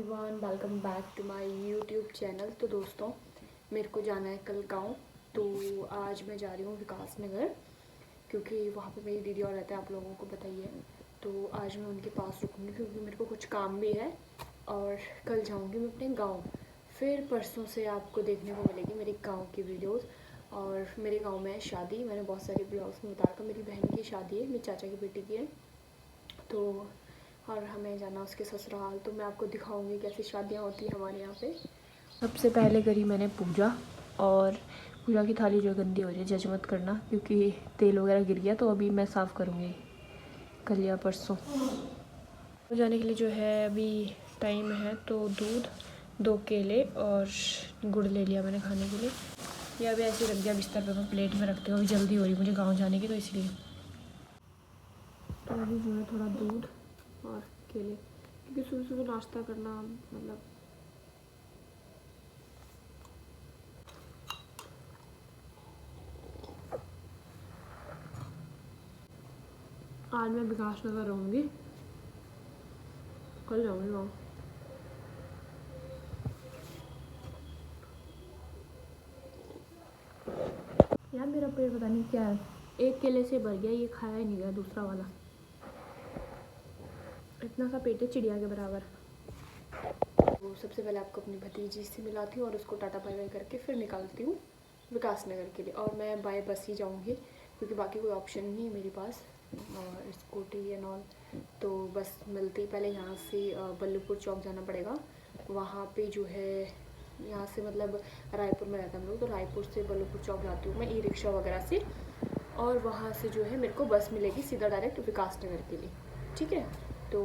Everyone, welcome back to my YouTube channel. तो दोस्तों, मेरे को जाना है कल गांव। तो आज मैं जा रही हूँ विकास नगर, क्योंकि वहाँ पे मेरी दीदी और रहते हैं, आप लोगों को बताइए। तो आज मैं उनके पास रुकूँगी क्योंकि मेरे को कुछ काम भी है, और कल जाऊँगी मैं अपने गाँव। फिर परसों से आपको देखने को मिलेगी मेरी गाँव की वीडियोज़। और मेरे गाँव में है शादी, मैंने बहुत सारे ब्लॉग्स में बता रखा, मेरी बहन की शादी है, मेरी चाचा की बेटी की है। तो और हमें जाना उसके ससुराल, तो मैं आपको दिखाऊंगी कैसी शादियाँ होती हैं हमारे यहाँ पे। सबसे पहले करी मैंने पूजा, और पूजा की थाली जो गंदी हो रही है जज मत करना, क्योंकि तेल वगैरह गिर गया, तो अभी मैं साफ़ करूँगी कल या परसों। तो जाने के लिए जो है अभी टाइम है, तो दूध, 2 केले और गुड़ ले लिया मैंने खाने के लिए। ये अभी ऐसे ही रख दिया बिस्तर पर, मैं प्लेट में रखती हूँ, अभी जल्दी हो रही मुझे गाँव जाने की, तो इसलिए। तो अभी जो है थोड़ा दूध और केले, क्योंकि सुबह सुबह नाश्ता करना मतलब आज मैं विकास नगर रहूँगी, कल जाऊँगी गाँव। यार मेरा पेट पता नहीं क्या है, एक केले से भर गया, ये खाया ही नहीं गया दूसरा वाला। इतना सा पेट है चिड़िया के बराबर। तो सबसे पहले आपको अपनी भतीजी से मिलाती हूँ और उसको टाटा बाय बाय करके फिर निकालती हूँ विकास नगर के लिए। और मैं बाय बस ही जाऊँगी, क्योंकि बाकी कोई ऑप्शन नहीं है मेरे पास, और स्कूटी एंड ऑल। तो बस मिलती पहले यहाँ से बल्लभपुर चौक जाना पड़ेगा। वहाँ पे जो है, यहाँ से मतलब रायपुर में रहता हम लोग, तो रायपुर से बल्लभपुर चौक जाती हूँ मैं ई रिक्शा वगैरह से, और वहाँ से जो है मेरे को बस मिलेगी सीधा डायरेक्ट विकास नगर के लिए। ठीक है, तो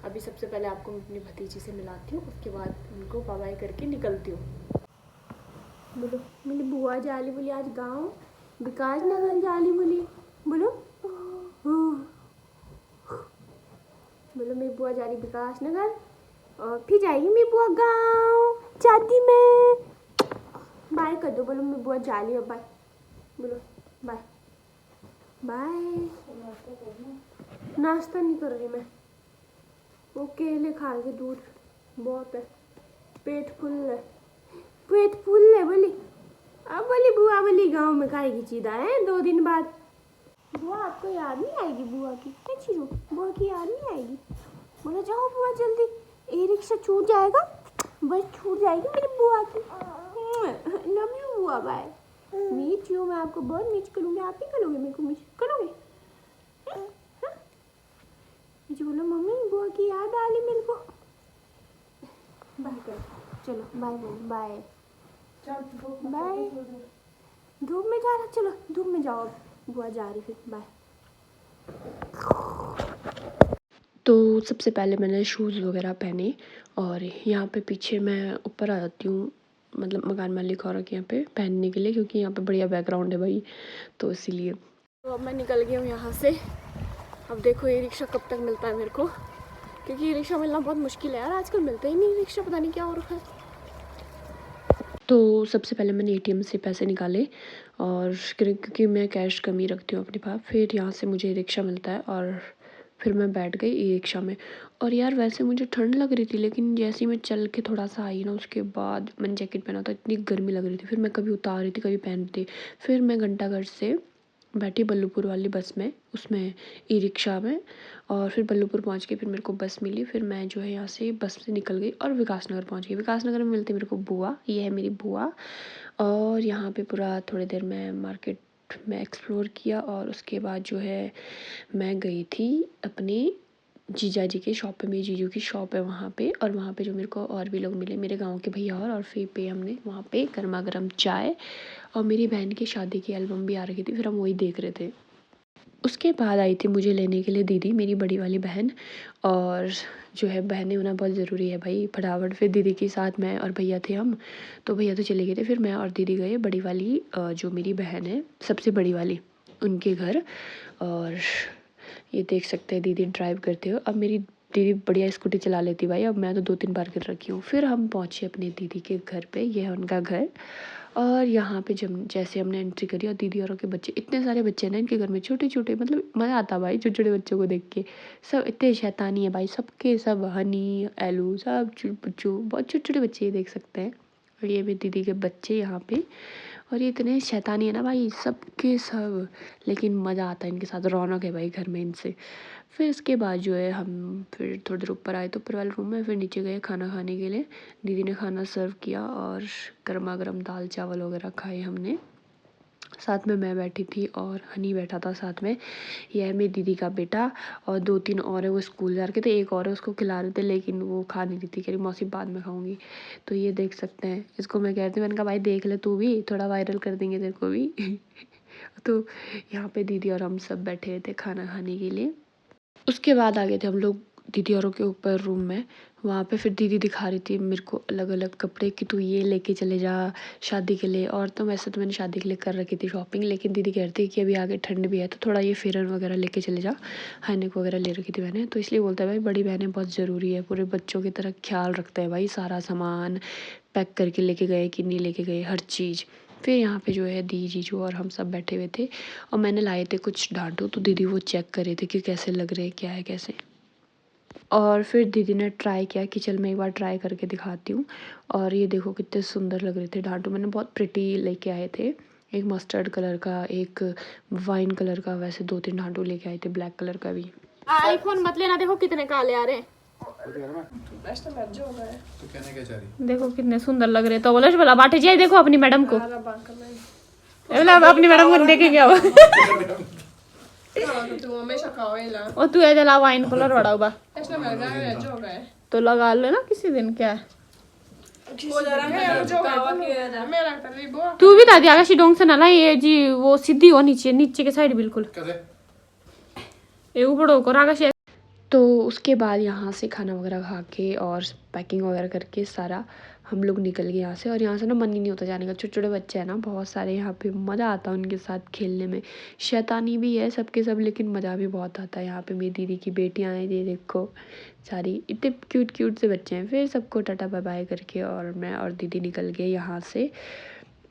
अभी सबसे पहले आपको मैं अपनी भतीजी से मिलाती हूँ, उसके बाद उनको बाय बाय करके निकलती हूँ। बोलो, मेरी बुआ जाली बोली आज गाँव विकास नगर जाली बोली। बोलो बोलो, मेरी बुआ जा रही विकास नगर, और फिर जाएगी मेरी बुआ गाँव शादी में। बाय कर दो, बोलो मेरी बुआ जा रही है, बाय बोलो, बाय बाय। नाश्ता नहीं कर रही मैं, वो केले खा के दूध बहुत है, पेट फुल है, पेट फुल है बोली। अब बोली बुआ बोली गाँव में खाएगी चीदा है 2 दिन बाद। बुआ आपको याद नहीं आएगी बुआ की, क्या चीज़ हो, बुआ की याद नहीं आएगी। बोला जाओ बुआ जल्दी, ई रिक्शा छूट जाएगा, बस छूट जाएगी मेरी बुआ की। लव यू बुआ, बाय। मीट यू, मैं आपको बहुत मिस करूँगी, आप ही करोगे मेरे को मिस करोगे। मुझे बोलो मम्मी बुआ की याद आ रही मेरे को, बाय करो, चलो बाय बोलो, बाय बाय। धूप में जा रहा, चलो धूप में जाओ, अब बुआ जा रही, फिर बाय। तो सबसे पहले मैंने शूज़ वगैरह पहने, और यहाँ पे पीछे मैं ऊपर आ जाती हूँ, मतलब मकान मालिक और के यहाँ पे पहनने के लिए, क्योंकि यहाँ पे बढ़िया बैकग्राउंड है भाई, तो इसीलिए। तो अब मैं निकल गई हूँ यहाँ से। अब देखो ये रिक्शा कब तक मिलता है मेरे को, क्योंकि ये रिक्शा मिलना बहुत मुश्किल है यार, आजकल मिलता ही नहीं रिक्शा, पता नहीं क्या हो रखा है। तो सबसे पहले मैंने एटीएम से पैसे निकाले, और क्योंकि मैं कैश कम ही रखती हूँ अपने पास, फिर यहाँ से मुझे रिक्शा मिलता है, और फिर मैं बैठ गई ई रिक्शा में। और यार वैसे मुझे ठंड लग रही थी, लेकिन जैसे ही मैं चल के थोड़ा सा आई ना, उसके बाद मैंने जैकेट पहना था, इतनी गर्मी लग रही थी, फिर मैं कभी उतार रही थी कभी पहन रही थी। फिर मैं घंटाघर से बैठी बल्लभपुर वाली बस में, उसमें ई रिक्शा में, और फिर बल्लभपुर पहुंच के फिर मेरे को बस मिली, फिर मैं जो है यहाँ से बस से निकल गई और विकास नगर पहुँच गई। विकास नगर में मिलती मेरे को बुआ, ये है मेरी बुआ। और यहाँ पे पूरा थोड़ी देर मैं मार्केट में एक्सप्लोर किया, और उसके बाद जो है मैं गई थी अपने जीजा जी के शॉप पे, मेरी जीजू की शॉप है वहाँ पे, और वहाँ पे जो मेरे को और भी लोग मिले, मेरे गांव के भैया, और फिर पे हमने वहाँ पे गर्मा गर्म चाय, और मेरी बहन की शादी की एल्बम भी आ रही थी, फिर हम वही देख रहे थे। उसके बाद आई थी मुझे लेने के लिए दीदी, मेरी बड़ी वाली बहन, और जो है बहनें होना बहुत ज़रूरी है भाई, फटाफट। फिर दीदी के साथ मैं और भैया थे हम, तो भैया तो चले गए थे, फिर मैं और दीदी गए बड़ी वाली जो मेरी बहन है सबसे बड़ी वाली, उनके घर। और ये देख सकते हैं दीदी ड्राइव करते हो। अब मेरी दीदी बढ़िया स्कूटी चला लेती भाई, अब मैं तो 2-3 बार गिर रखी हूँ। फिर हम पहुँचे अपनी दीदी के घर पे, ये है उनका घर। और यहाँ पे जब जैसे हमने एंट्री करी और दीदी औरों के बच्चे, इतने सारे बच्चे हैं ना इनके घर में, छोटे-छोटे, मतलब मज़ा आता भाई छोटे-छोटे बच्चों को देख के। सब इतने शैतानी है भाई, सबके सब, हनी, एलू, सब पुच्चू, बहुत छोटे-छोटे बच्चे ये देख सकते हैं। और ये मेरी दीदी के बच्चे यहाँ पे, और ये इतने शैतानी है ना भाई सबके सब, लेकिन मज़ा आता है इनके साथ, रौनक है भाई घर में इनसे। फिर इसके बाद जो है हम फिर थोड़ी देर ऊपर आए तो ऊपर वाले रूम में, फिर नीचे गए खाना खाने के लिए। दीदी ने खाना सर्व किया और गर्मा गर्म दाल चावल वगैरह खाए हमने। साथ में मैं बैठी थी और हनी बैठा था साथ में। यह है मेरी दीदी का बेटा, और 2-3 और है, वो स्कूल जा रखे थे। एक और है, उसको खिला रहे थे लेकिन वो खा नहीं रही थी, कह रही मौसी बाद में खाऊंगी। तो ये देख सकते हैं, इसको मैं कहती, मैंने कहा भाई देख ले तू भी, थोड़ा वायरल कर देंगे तेरे को भी। तो यहाँ पे दीदी और हम सब बैठे हुए थे खाना खाने के लिए। उसके बाद आ गए थे हम लोग दीदी औरों के ऊपर रूम में। वहाँ पे फिर दीदी दिखा रही थी मेरे को अलग अलग कपड़े कि तू ये लेके चले जा शादी के लिए। और तो वैसे तो मैंने शादी के लिए कर रखी थी शॉपिंग, लेकिन दीदी कह रही थी कि अभी आगे ठंड भी है तो थोड़ा ये फेरन वगैरह लेके चले जा। हाईनेक वगैरह ले रखी थी मैंने, तो इसलिए बोलता है भाई बड़ी बहनें बहुत ज़रूरी है, पूरे बच्चों की तरह ख्याल रखते हैं भाई, सारा सामान पैक करके लेके गए कि नहीं लेके गए, हर चीज़। फिर यहाँ पे जो है दी जीजू और हम सब बैठे हुए थे, और मैंने लाए थे कुछ डांटो, तो दीदी वो चेक कर रहे थे कि कैसे लग रहे, क्या है कैसे। और फिर दीदी ने ट्राई किया कि चल मैं एक बार ट्राई करके दिखाती हूँ। और ये देखो कितने सुंदर लग रहे थे डांटो, मैंने बहुत प्रिटी लेके आए थे। एक मस्टर्ड कलर का, एक वाइन कलर का, वैसे 2-3 डांटो लेके आए थे, ब्लैक कलर का भी। आईफोन मत लेना, देखो कितने काले आ रहे हैं। तो कहने क्या चाह रही? देखो कितने सुंदर लग रहे, तो बोला बोला बाटे जी देखो अपनी मैडम को, अपनी मैडम को देखे क्या हुआ। और तू ऐसा ला वाइन कलर बड़ा हुआ तो लगा लो ना किसी दिन, क्या है। तू भी दादी आगे डोंग से ना ला, ये जी वो सीधी हो नीचे, नीचे के साइड बिल्कुल ये ऊपर होकर आगे। तो उसके बाद यहाँ से खाना वगैरह खा के और पैकिंग वगैरह करके सारा हम लोग निकल गए यहाँ से। और यहाँ से ना मन ही नहीं होता जाने का, छोटे छोटे बच्चे हैं ना बहुत सारे, यहाँ पे मज़ा आता है उनके साथ खेलने में। शैतानी भी है सबके सब, लेकिन मज़ा भी बहुत आता है। यहाँ पे मेरी दीदी की बेटियाँ हैं, ये देखो सारी, इतने क्यूट क्यूट से बच्चे हैं। फिर सबको टाटा बाय बाय करके और मैं और दीदी निकल गए यहाँ से।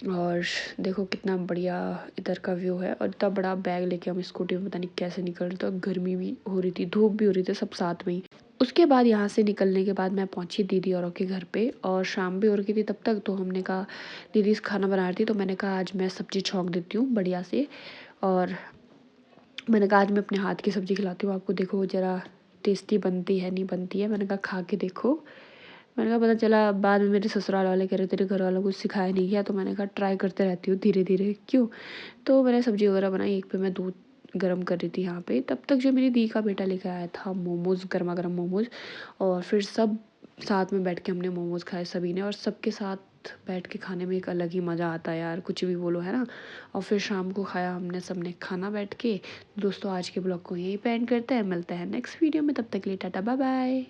और देखो कितना बढ़िया इधर का व्यू है, और इतना बड़ा बैग लेके हम स्कूटी में पता नहीं कैसे निकल रहे थे। गर्मी भी हो रही थी, धूप भी हो रही थी, सब साथ में ही। उसके बाद यहाँ से निकलने के बाद मैं पहुँची दीदी औरों के घर पे, और शाम भी हो रही थी तब तक। तो हमने कहा, दीदी खाना बना रही थी तो मैंने कहा आज मैं सब्ज़ी छौंक देती हूँ बढ़िया से। और मैंने कहा आज मैं अपने हाथ की सब्ज़ी खिलाती हूँ आपको, देखो ज़रा टेस्टी बनती है नहीं बनती है। मैंने कहा खा के देखो। मैंने कहा पता चला बाद में मेरे ससुराल वाले कह रहे तेरे घर वालों को कुछ सिखाया नहीं किया, तो मैंने कहा ट्राई करते रहती हूँ धीरे धीरे क्यों। तो मैंने सब्ज़ी वगैरह बनाई, एक पे मैं दूध गर्म कर रही थी यहाँ पे। तब तक जो मेरी दी का बेटा लेकर आया था मोमोज़, गर्मा गर्म मोमोज़। और फिर सब साथ में बैठ के हमने मोमोज़ खाए सभी ने, और सबके साथ बैठ के खाने में एक अलग ही मज़ा आता है यार, कुछ भी बोलो है ना। और फिर शाम को खाया हमने सबने खाना बैठ के। दोस्तों आज के ब्लॉग को यहीं पे एंड करते हैं, मिलते हैं नेक्स्ट वीडियो में, तब तक के लिए टाटा बाय बाय।